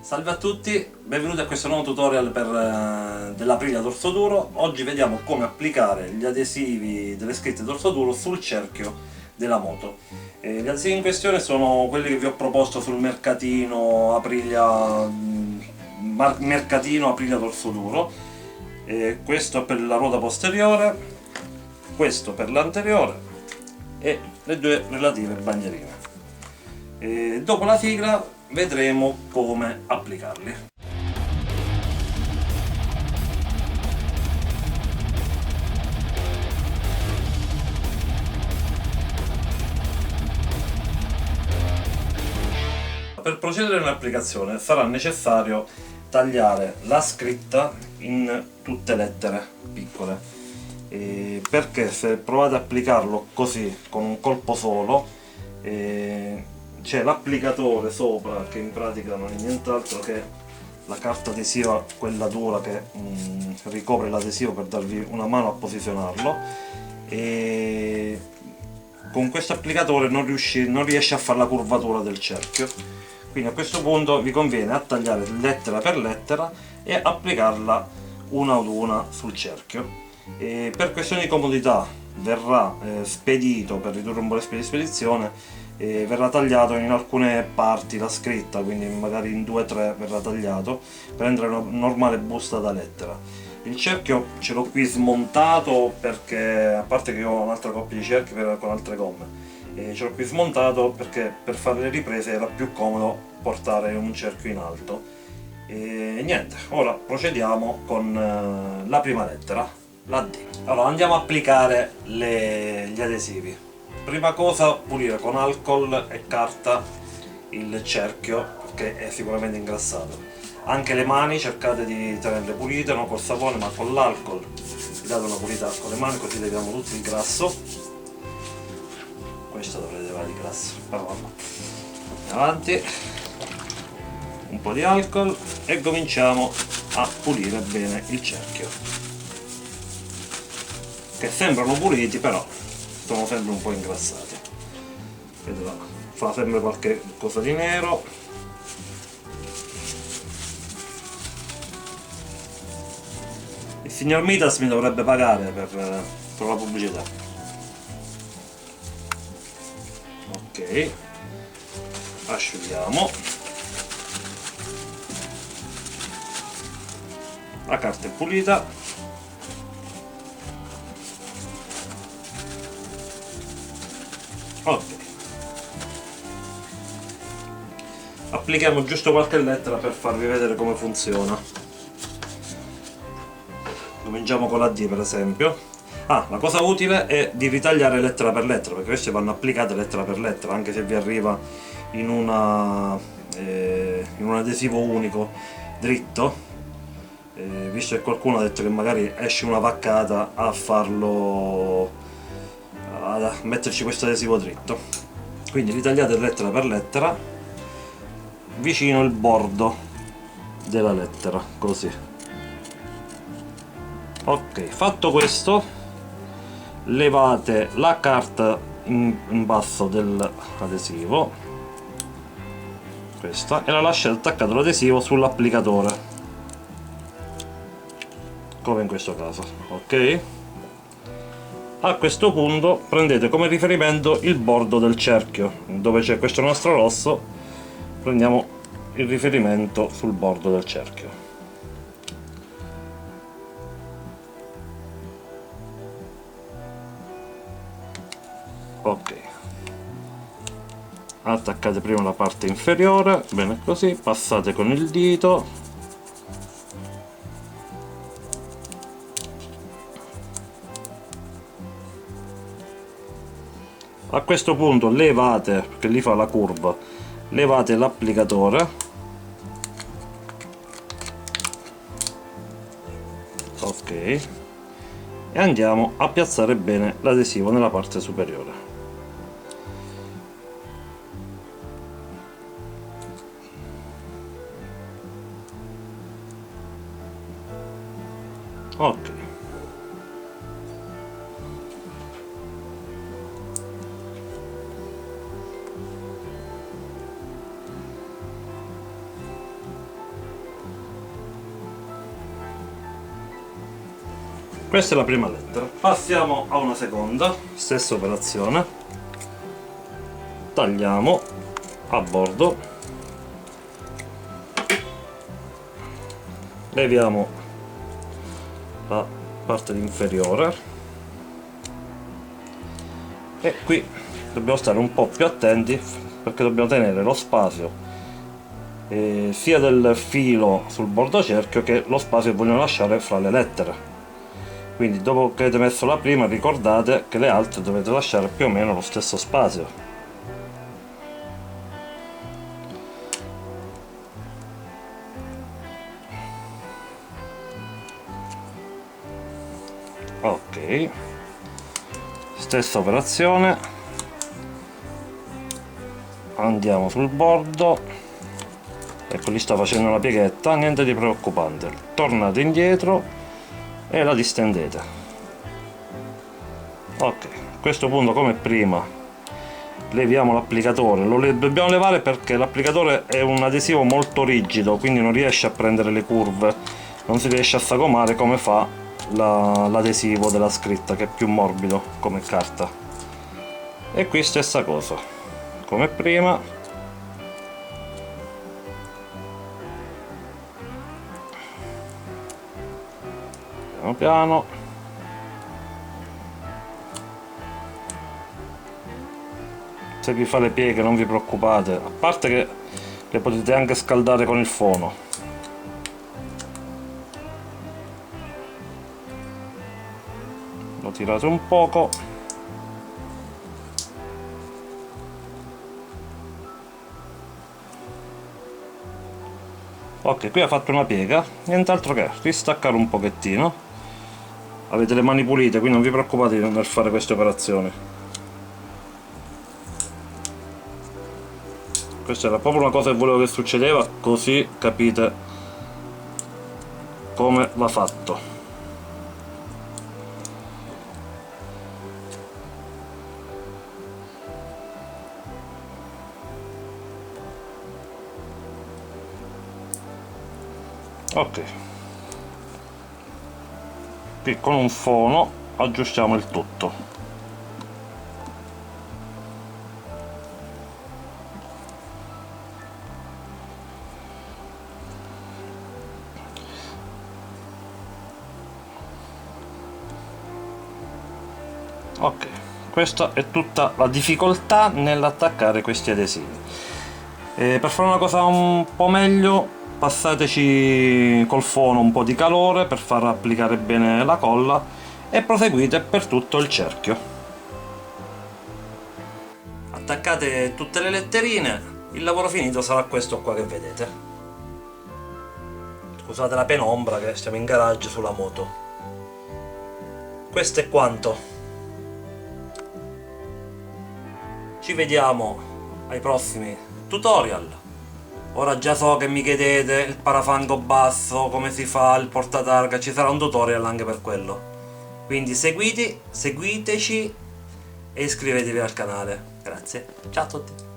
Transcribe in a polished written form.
Salve a tutti, benvenuti a questo nuovo tutorial dell'Aprilia dorso duro. Oggi vediamo come applicare gli adesivi delle scritte dorso duro sul cerchio della moto. Gli adesivi in questione sono quelli che vi ho proposto sul mercatino Aprilia dorso duro. Questo per la ruota posteriore, questo per l'anteriore e le due relative bandierine. Dopo la sigla vedremo come applicarli. Per procedere nell'applicazione sarà necessario tagliare la scritta in tutte lettere piccole, perché se provate ad applicarlo così con un colpo solo, c'è l'applicatore sopra che in pratica non è nient'altro che la carta adesiva, quella dura che ricopre l'adesivo per darvi una mano a posizionarlo, e con questo applicatore non riesce a fare la curvatura del cerchio. Quindi a questo punto vi conviene a tagliare lettera per lettera e applicarla una ad una sul cerchio. E per questioni di comodità verrà spedito, per ridurre un po' le spese di spedizione, verrà tagliato in alcune parti la scritta, quindi magari in 2 o 3 verrà tagliato per rendere una normale busta da lettera. Il cerchio ce l'ho qui smontato perché, a parte che io ho un'altra coppia di cerchi con altre gomme, ce l'ho qui smontato perché per fare le riprese era più comodo portare un cerchio in alto. E niente, ora procediamo con la prima lettera, la D. Allora andiamo a applicare gli adesivi. Prima cosa, pulire con alcol e carta il cerchio, che è sicuramente ingrassato. Anche le mani cercate di tenerle pulite, non col sapone ma con l'alcol. Vi date una pulita con le mani così leviamo tutto il grasso. Questo dovrete levare il grasso, però vabbè. Avanti, un po' di alcol e cominciamo a pulire bene il cerchio, che sembrano puliti però sono sempre un po' ingrassati. Vedrà, fa sempre qualche cosa di nero. Il signor Midas mi dovrebbe pagare per la pubblicità. Ok, asciughiamo. La carta è pulita. Ok, applichiamo giusto qualche lettera per farvi vedere come funziona. Cominciamo con la D per esempio. La cosa utile è di ritagliare lettera per lettera, perché queste vanno applicate lettera per lettera, anche se vi arriva in un adesivo unico dritto, visto che qualcuno ha detto che magari esce una vaccata a metterci questo adesivo dritto. Quindi ritagliate lettera per lettera vicino il bordo della lettera, così. Ok, fatto questo, levate la carta in basso dell'adesivo, questa, e la lasciate attaccato l'adesivo sull'applicatore, come in questo caso. Ok, a questo punto prendete come riferimento il bordo del cerchio, dove c'è questo nastro rosso, prendiamo il riferimento sul bordo del cerchio. Ok, attaccate prima la parte inferiore, bene così, passate con il dito, a questo punto levate, perché lì fa la curva, levate l'applicatore, ok, e andiamo a piazzare bene l'adesivo nella parte superiore. Ok, Questa è la prima lettera. Passiamo a una seconda, stessa operazione. Tagliamo a bordo, leviamo la parte inferiore e qui dobbiamo stare un po' più attenti perché dobbiamo tenere lo spazio sia del filo sul bordo cerchio che lo spazio che vogliamo lasciare fra le lettere. Quindi dopo che avete messo la prima ricordate che le altre dovete lasciare più o meno lo stesso spazio. Ok, stessa operazione, andiamo sul bordo. Ecco, lì sta facendo una pieghetta, niente di preoccupante. Tornate indietro e la distendete. Ok, a questo punto come prima leviamo l'applicatore. Lo dobbiamo levare perché l'applicatore è un adesivo molto rigido, quindi non riesce a prendere le curve, non si riesce a sagomare come fa l'adesivo della scritta, che è più morbido come carta. E qui stessa cosa, come prima. Piano piano. Se vi fa le pieghe non vi preoccupate, a parte che le potete anche scaldare con il forno. Lo tirate un poco. Ok, qui ha fatto una piega, nient'altro che ristaccare un pochettino. Avete le mani pulite, quindi non vi preoccupate nel fare queste operazioni. Questa era proprio una cosa che volevo che succedeva, così capite come va fatto. Ok, qui con un fono aggiustiamo il tutto. Ok, questa è tutta la difficoltà nell'attaccare questi adesivi. Per fare una cosa un po' meglio, passateci col fono un po' di calore per far applicare bene la colla e proseguite per tutto il cerchio. Attaccate tutte le letterine, il lavoro finito sarà questo qua che vedete. Scusate la penombra che stiamo in garage sulla moto. Questo è quanto. Ci vediamo ai prossimi tutorial. Ora già so che mi chiedete il parafango basso, come si fa, il portatarga, ci sarà un tutorial anche per quello. Quindi seguiteci e iscrivetevi al canale. Grazie, ciao a tutti.